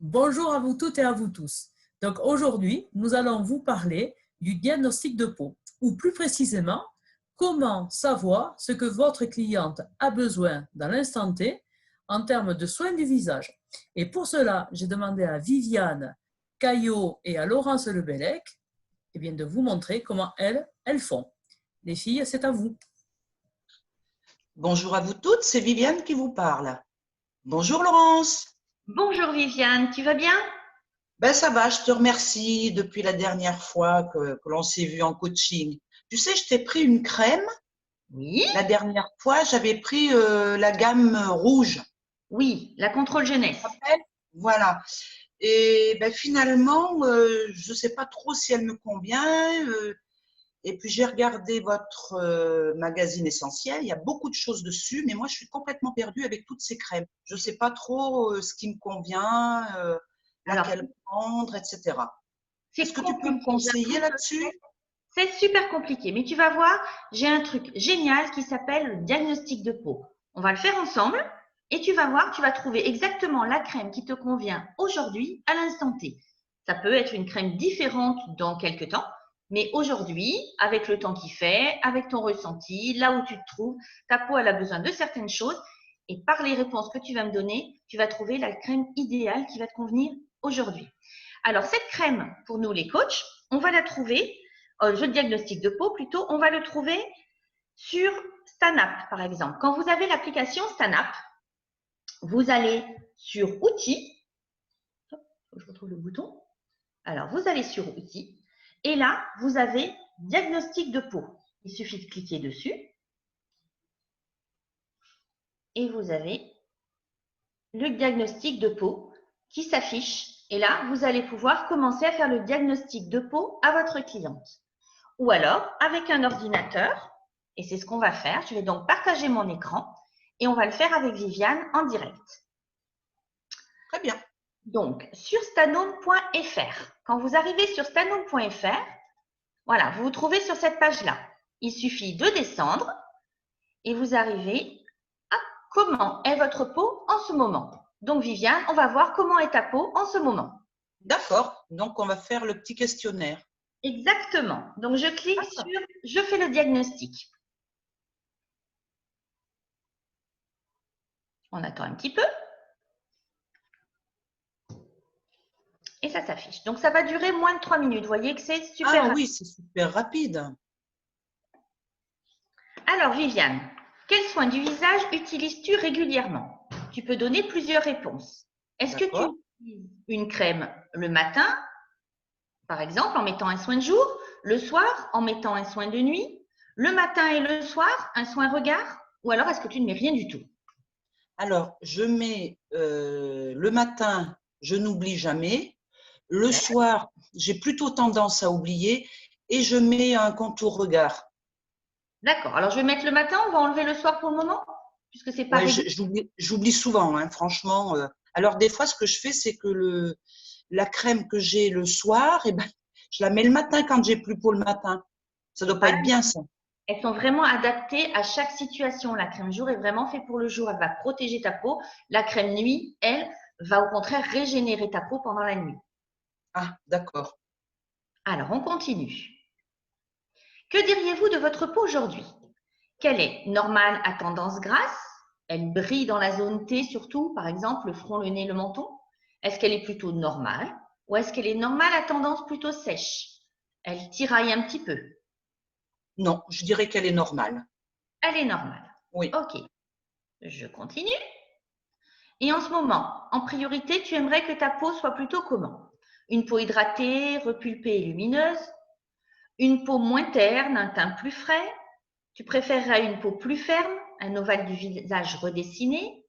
Bonjour à vous toutes et à vous tous. Donc aujourd'hui, nous allons vous parler du diagnostic de peau, ou plus précisément, comment savoir ce que votre cliente a besoin dans l'instant T en termes de soins du visage. Et pour cela, j'ai demandé à Viviane Caillot et à Laurence Lebellec de vous montrer comment elles font. Les filles, c'est à vous. Bonjour à vous toutes, c'est Viviane qui vous parle. Bonjour Laurence. Bonjour Viviane, tu vas bien? Ben ça va, je te remercie depuis la dernière fois que l'on s'est vu en coaching. Tu sais, je t'ai pris une crème. Oui. La dernière fois, j'avais pris la gamme rouge. Oui, la contrôle jeunesse. Voilà. Et ben finalement, je ne sais pas trop si elle me convient. Et puis j'ai regardé votre magazine essentiel. Il y a beaucoup de choses dessus, mais moi je suis complètement perdue avec toutes ces crèmes. Je ne sais pas trop ce qui me convient, laquelle prendre, etc. Est-ce que tu peux me conseiller là-dessus? C'est super compliqué, mais tu vas voir, j'ai un truc génial qui s'appelle le diagnostic de peau. On va le faire ensemble et tu vas voir, tu vas trouver exactement la crème qui te convient aujourd'hui à l'instant T. Ça peut être une crème différente dans quelques temps, mais aujourd'hui, avec le temps qu'il fait, avec ton ressenti, là où tu te trouves, ta peau elle a besoin de certaines choses et par les réponses que tu vas me donner, tu vas trouver la crème idéale qui va te convenir aujourd'hui. Alors cette crème, pour nous les coachs, on va la trouver je diagnostic de peau plutôt, on va le trouver sur Stanap par exemple. Quand vous avez l'application Stanap, vous allez sur Outils. Je retrouve le bouton. Alors, vous allez sur Outils et là, vous avez diagnostic de peau. Il suffit de cliquer dessus et vous avez le diagnostic de peau qui s'affiche. Et là, vous allez pouvoir commencer à faire le diagnostic de peau à votre cliente. Ou alors, avec un ordinateur, et c'est ce qu'on va faire. Je vais donc partager mon écran et on va le faire avec Viviane en direct. Très bien. Donc, sur stanome.fr, quand vous arrivez sur stanome.fr, voilà, vous vous trouvez sur cette page-là. Il suffit de descendre et vous arrivez à comment est votre peau en ce moment. Donc, Viviane, on va voir comment est ta peau en ce moment. D'accord, donc on va faire le petit questionnaire. Exactement. Donc, je clique sur « Je fais le diagnostic ». On attend un petit peu. Et ça s'affiche. Donc, ça va durer moins de 3 minutes. Vous voyez que c'est super rapide. Ah oui, c'est super rapide. Alors, Viviane, quels soins du visage utilises-tu régulièrement? Tu peux donner plusieurs réponses. Est-ce que tu utilises une crème le matin, par exemple, en mettant un soin de jour, le soir, en mettant un soin de nuit, le matin et le soir, un soin regard, ou alors est-ce que tu ne mets rien du tout? Alors, je mets le matin, je n'oublie jamais. Le soir, j'ai plutôt tendance à oublier et je mets un contour regard. D'accord. Alors, je vais mettre le matin, on va enlever le soir pour le moment, puisque c'est pas j'oublie souvent, hein, franchement. Alors, des fois, ce que je fais, c'est que la crème que j'ai le soir, eh ben, je la mets le matin quand j'ai plus peau le matin. Ça doit pas être bien, ça. Elles sont vraiment adaptées à chaque situation. La crème jour est vraiment faite pour le jour. Elle va protéger ta peau. La crème nuit, elle, va au contraire régénérer ta peau pendant la nuit. Ah, d'accord. Alors, on continue. Que diriez-vous de votre peau aujourd'hui? Qu'elle est normale à tendance grasse? Elle brille dans la zone T surtout, par exemple le front, le nez, le menton? Est-ce qu'elle est plutôt normale? Ou est-ce qu'elle est normale à tendance plutôt sèche? Elle tiraille un petit peu. Non, je dirais qu'elle est normale. Elle est normale. Oui. Ok. Je continue. Et en ce moment, en priorité, tu aimerais que ta peau soit plutôt comment? Une peau hydratée, repulpée et lumineuse? Une peau moins terne, un teint plus frais? Tu préférerais une peau plus ferme, un ovale du visage redessiné?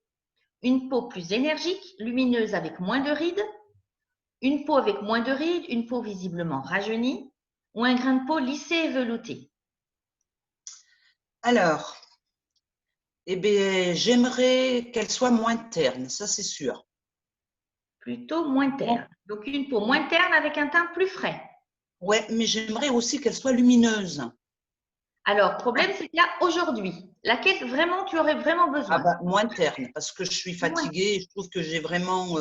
Une peau plus énergique, lumineuse avec moins de rides? Une peau avec moins de rides, une peau visiblement rajeunie? Ou un grain de peau lissé et velouté? Alors, eh bien, j'aimerais qu'elle soit moins terne, ça c'est sûr. Plutôt moins terne. Donc, une peau moins terne avec un teint plus frais. Ouais, mais j'aimerais aussi qu'elle soit lumineuse. Alors, le problème, c'est que là, aujourd'hui, laquelle vraiment tu aurais vraiment besoin? Ah bah, moins terne, parce que je suis fatiguée et je trouve que j'ai vraiment…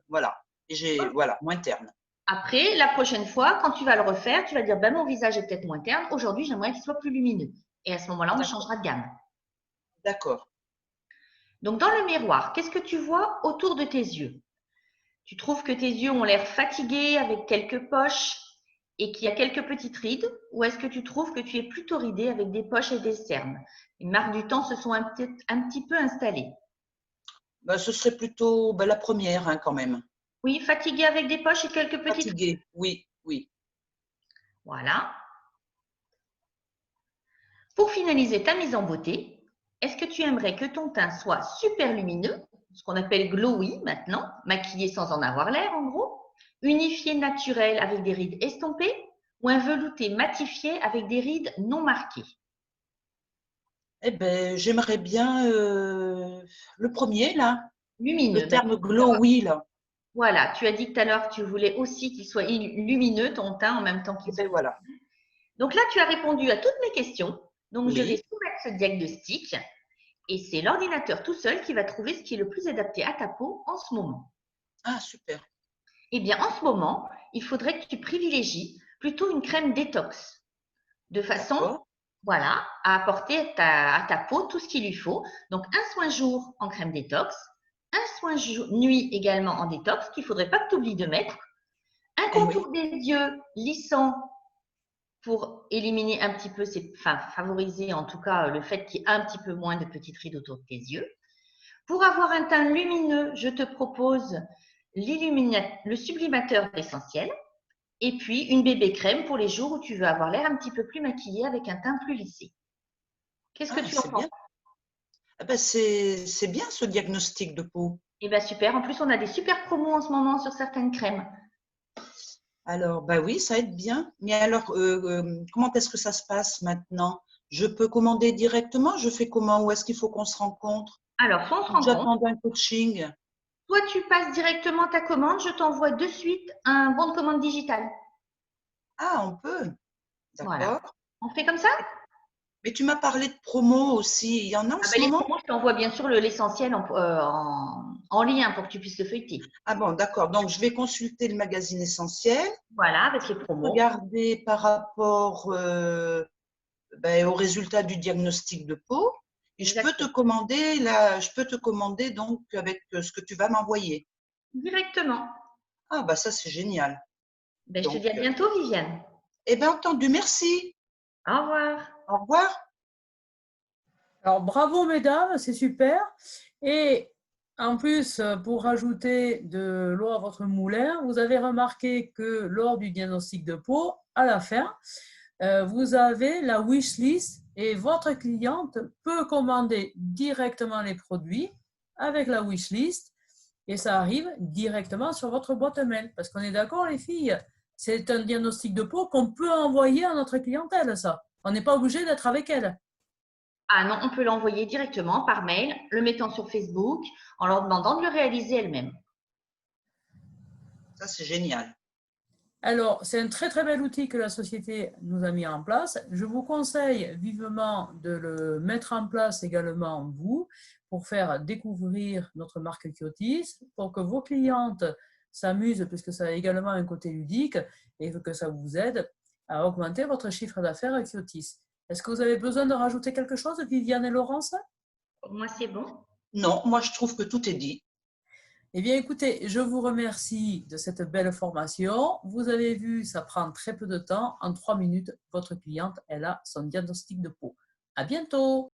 voilà. Et j'ai, voilà, moins terne. Après, la prochaine fois, quand tu vas le refaire, tu vas dire, ben, mon visage est peut-être moins terne. Aujourd'hui, j'aimerais qu'il soit plus lumineux. Et à ce moment-là, on changera de gamme. D'accord. Donc, dans le miroir, qu'est-ce que tu vois autour de tes yeux? Tu trouves que tes yeux ont l'air fatigués avec quelques poches et qu'il y a quelques petites rides? Ou est-ce que tu trouves que tu es plutôt ridé avec des poches et des cernes? Les marques du temps se sont un petit peu installées. Bah, ce serait plutôt la première, hein, quand même. Oui, fatigué avec des poches et quelques petites rides. Fatiguée, oui, oui. Voilà. Pour finaliser ta mise en beauté, est-ce que tu aimerais que ton teint soit super lumineux, ce qu'on appelle glowy maintenant, maquillé sans en avoir l'air en gros, unifié naturel avec des rides estompées ou un velouté matifié avec des rides non marquées? Eh ben, j'aimerais bien le premier, là. Le Lumineux. terme glowy, là. Voilà, tu as dit tout à l'heure que tu voulais aussi qu'il soit lumineux, ton teint, en même temps Eh qu'il ben, soit. voilà. Donc là, tu as répondu à toutes mes questions. Donc, je vais Oui. soumettre ce diagnostic et c'est l'ordinateur tout seul qui va trouver ce qui est le plus adapté à ta peau en ce moment. Ah, super. Eh bien, en ce moment, il faudrait que tu privilégies plutôt une crème détox, de façon, D'accord. voilà, à apporter à ta peau tout ce qu'il lui faut. Donc, un soin jour en crème détox, un soin nuit également en détox, qu'il ne faudrait pas que tu oublies de mettre, un Eh oui. contour des yeux lissant pour éliminer un petit peu, enfin, favoriser en tout cas le fait qu'il y ait un petit peu moins de petites rides autour de tes yeux. Pour avoir un teint lumineux, je te propose le sublimateur d'essentiel et puis une bébé crème pour les jours où tu veux avoir l'air un petit peu plus maquillé avec un teint plus lissé. Qu'est-ce que Ah, tu en c'est penses? bien. Ah ben, c'est bien ce diagnostic de peau. Eh bien super, en plus on a des super promos en ce moment sur certaines crèmes. Alors, bah oui, ça aide bien. Mais alors, comment est-ce que ça se passe maintenant? Je peux commander directement? Je fais comment? Où est-ce qu'il faut qu'on se rencontre? Alors, soit on se Ou rencontre, j'attends un coaching? soit tu passes directement ta commande, je t'envoie de suite un bon de commande digital. Ah, on peut. Voilà. D'accord. On fait comme ça? Mais tu m'as parlé de promo aussi. Il y en a en Ah ce ben, les moment? promos, je t'envoie bien sûr l'essentiel en lien pour que tu puisses le feuilleter. Ah bon, d'accord. Donc, je vais consulter le magazine Essentiel, Voilà, avec les promos. regarder par rapport aux résultats du diagnostic de peau. Et je peux te Exactement. commander là, je peux te commander donc avec ce que tu vas m'envoyer. Directement. Ah bah ça c'est génial. Ben, je te Donc, dis à bientôt, Viviane. eh bien entendu, merci. Au revoir. Au revoir. Alors, bravo, mesdames, c'est super. Et en plus, pour rajouter de l'eau à votre moulin, vous avez remarqué que lors du diagnostic de peau, à la fin, vous avez la wish list et votre cliente peut commander directement les produits avec la wish list et ça arrive directement sur votre boîte mail. Parce qu'on est d'accord, les filles, c'est un diagnostic de peau qu'on peut envoyer à notre clientèle, ça. On n'est pas obligé d'être avec elle. Ah non, on peut l'envoyer directement par mail, le mettant sur Facebook, en leur demandant de le réaliser elle-même. Ça c'est génial. Alors, c'est un très très bel outil que la société nous a mis en place. Je vous conseille vivement de le mettre en place également vous pour faire découvrir notre marque Kyotis, pour que vos clientes s'amusent puisque ça a également un côté ludique et que ça vous aide à augmenter votre chiffre d'affaires à Kyotis. Est-ce que vous avez besoin de rajouter quelque chose, Viviane et Laurence? Pour moi, c'est bon. Non, moi je trouve que tout est dit. Eh bien, écoutez, je vous remercie de cette belle formation. Vous avez vu, ça prend très peu de temps. En 3 minutes, votre cliente, elle a son diagnostic de peau. À bientôt!